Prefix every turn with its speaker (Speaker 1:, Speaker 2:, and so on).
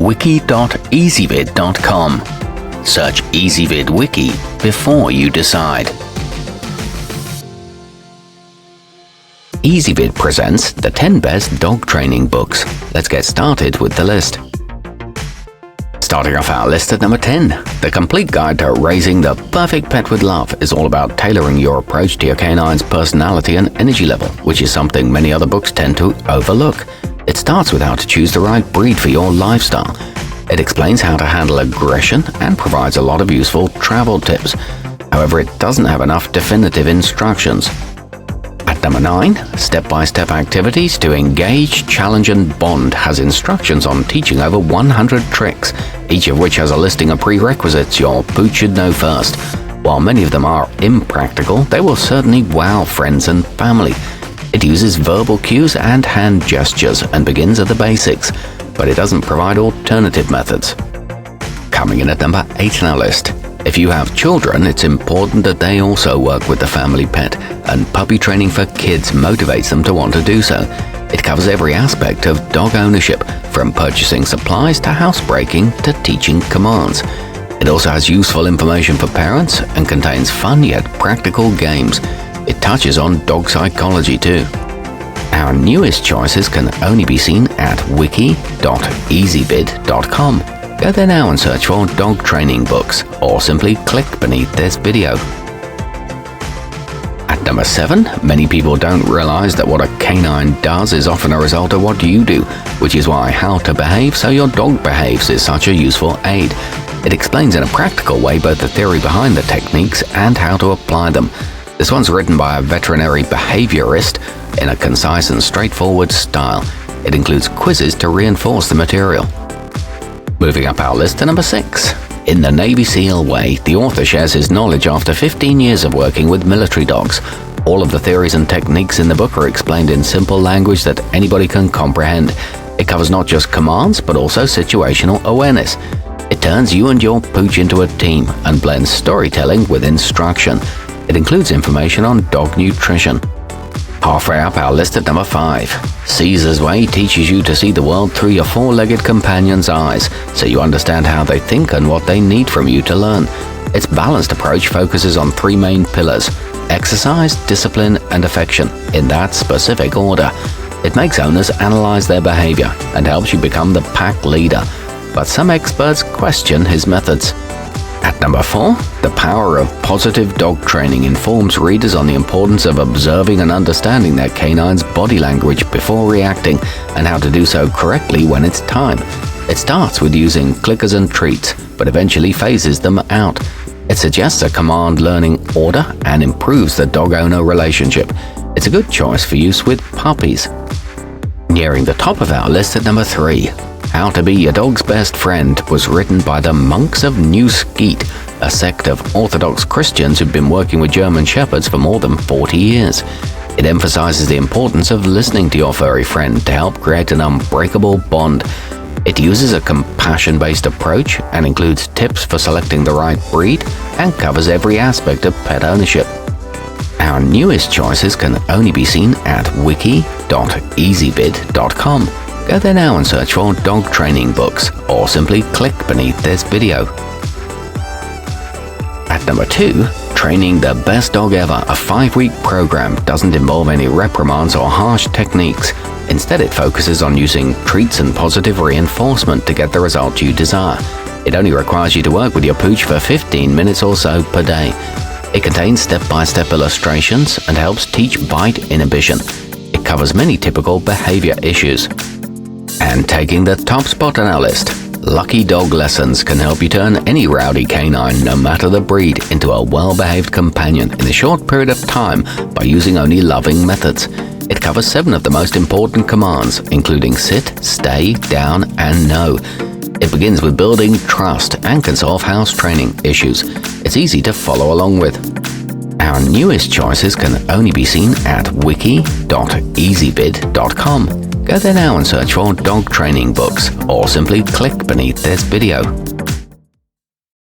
Speaker 1: wiki.ezvid.com. Search Ezvid Wiki before you decide. Ezvid presents the 10 best dog training books. Let's get started with the list. Starting off our list at number 10, The Complete Guide to Raising the Perfect Pet with Love is all about tailoring your approach to your canine's personality and energy level, which is something many other books tend to overlook. It starts with how to choose the right breed for your lifestyle. It explains how to handle aggression and provides a lot of useful travel tips. However, it doesn't have enough definitive instructions. At number 9, Step-by-Step Activities to Engage, Challenge and Bond has instructions on teaching over 100 tricks, each of which has a listing of prerequisites your pooch should know first. While many of them are impractical, they will certainly wow friends and family. It uses verbal cues and hand gestures and begins at the basics, but it doesn't provide alternative methods. Coming in at number 8 on our list. If you have children, it's important that they also work with the family pet, and puppy training for kids motivates them to want to do so. It covers every aspect of dog ownership, from purchasing supplies to housebreaking to teaching commands. It also has useful information for parents and contains fun yet practical games. It touches on dog psychology too. Our newest choices can only be seen at wiki.ezvid.com. Go there now and search for dog training books, or simply click beneath this video. At number 7, many people don't realize that what a canine does is often a result of what you do, which is why How to Behave So Your Dog Behaves is such a useful aid. It explains in a practical way both the theory behind the techniques and how to apply them. This one's written by a veterinary behaviorist in a concise and straightforward style. It includes quizzes to reinforce the material. Moving up our list to number 6. In the Navy SEAL Way, the author shares his knowledge after 15 years of working with military dogs. All of the theories and techniques in the book are explained in simple language that anybody can comprehend. It covers not just commands, but also situational awareness. It turns you and your pooch into a team and blends storytelling with instruction. It includes information on dog nutrition. Halfway up our list at number 5. Cesars Way teaches you to see the world through your four-legged companion's eyes, so you understand how they think and what they need from you to learn. Its balanced approach focuses on 3 main pillars: exercise, discipline, and affection, in that specific order. It makes owners analyze their behavior and helps you become the pack leader, but some experts question his methods. At number 4, The Power of Positive Dog Training informs readers on the importance of observing and understanding their canine's body language before reacting, and how to do so correctly when it's time. It starts with using clickers and treats, but eventually phases them out. It suggests a command learning order and improves the dog-owner relationship. It's a good choice for use with puppies. Nearing the top of our list at number 3. How to Be Your Dog's Best Friend was written by the Monks of New Skeet, a sect of Orthodox Christians who've been working with German Shepherds for more than 40 years. It emphasizes the importance of listening to your furry friend to help create an unbreakable bond. It uses a compassion-based approach and includes tips for selecting the right breed and covers every aspect of pet ownership. Our newest choices can only be seen at wiki.ezvid.com. Go there now and search for dog training books, or simply click beneath this video. At number 2, Training the Best Dog Ever, a 5-week program, doesn't involve any reprimands or harsh techniques. Instead, it focuses on using treats and positive reinforcement to get the result you desire. It only requires you to work with your pooch for 15 minutes or so per day. It contains step-by-step illustrations and helps teach bite inhibition. It covers many typical behavior issues. And taking the top spot on our list, Lucky Dog Lessons can help you turn any rowdy canine, no matter the breed, into a well-behaved companion in a short period of time by using only loving methods. It covers 7 of the most important commands, including sit, stay, down, and no. It begins with building trust and can solve house training issues. It's easy to follow along with. Our newest choices can only be seen at wiki.ezvid.com. Go there now and search for dog training books, or simply click beneath this video.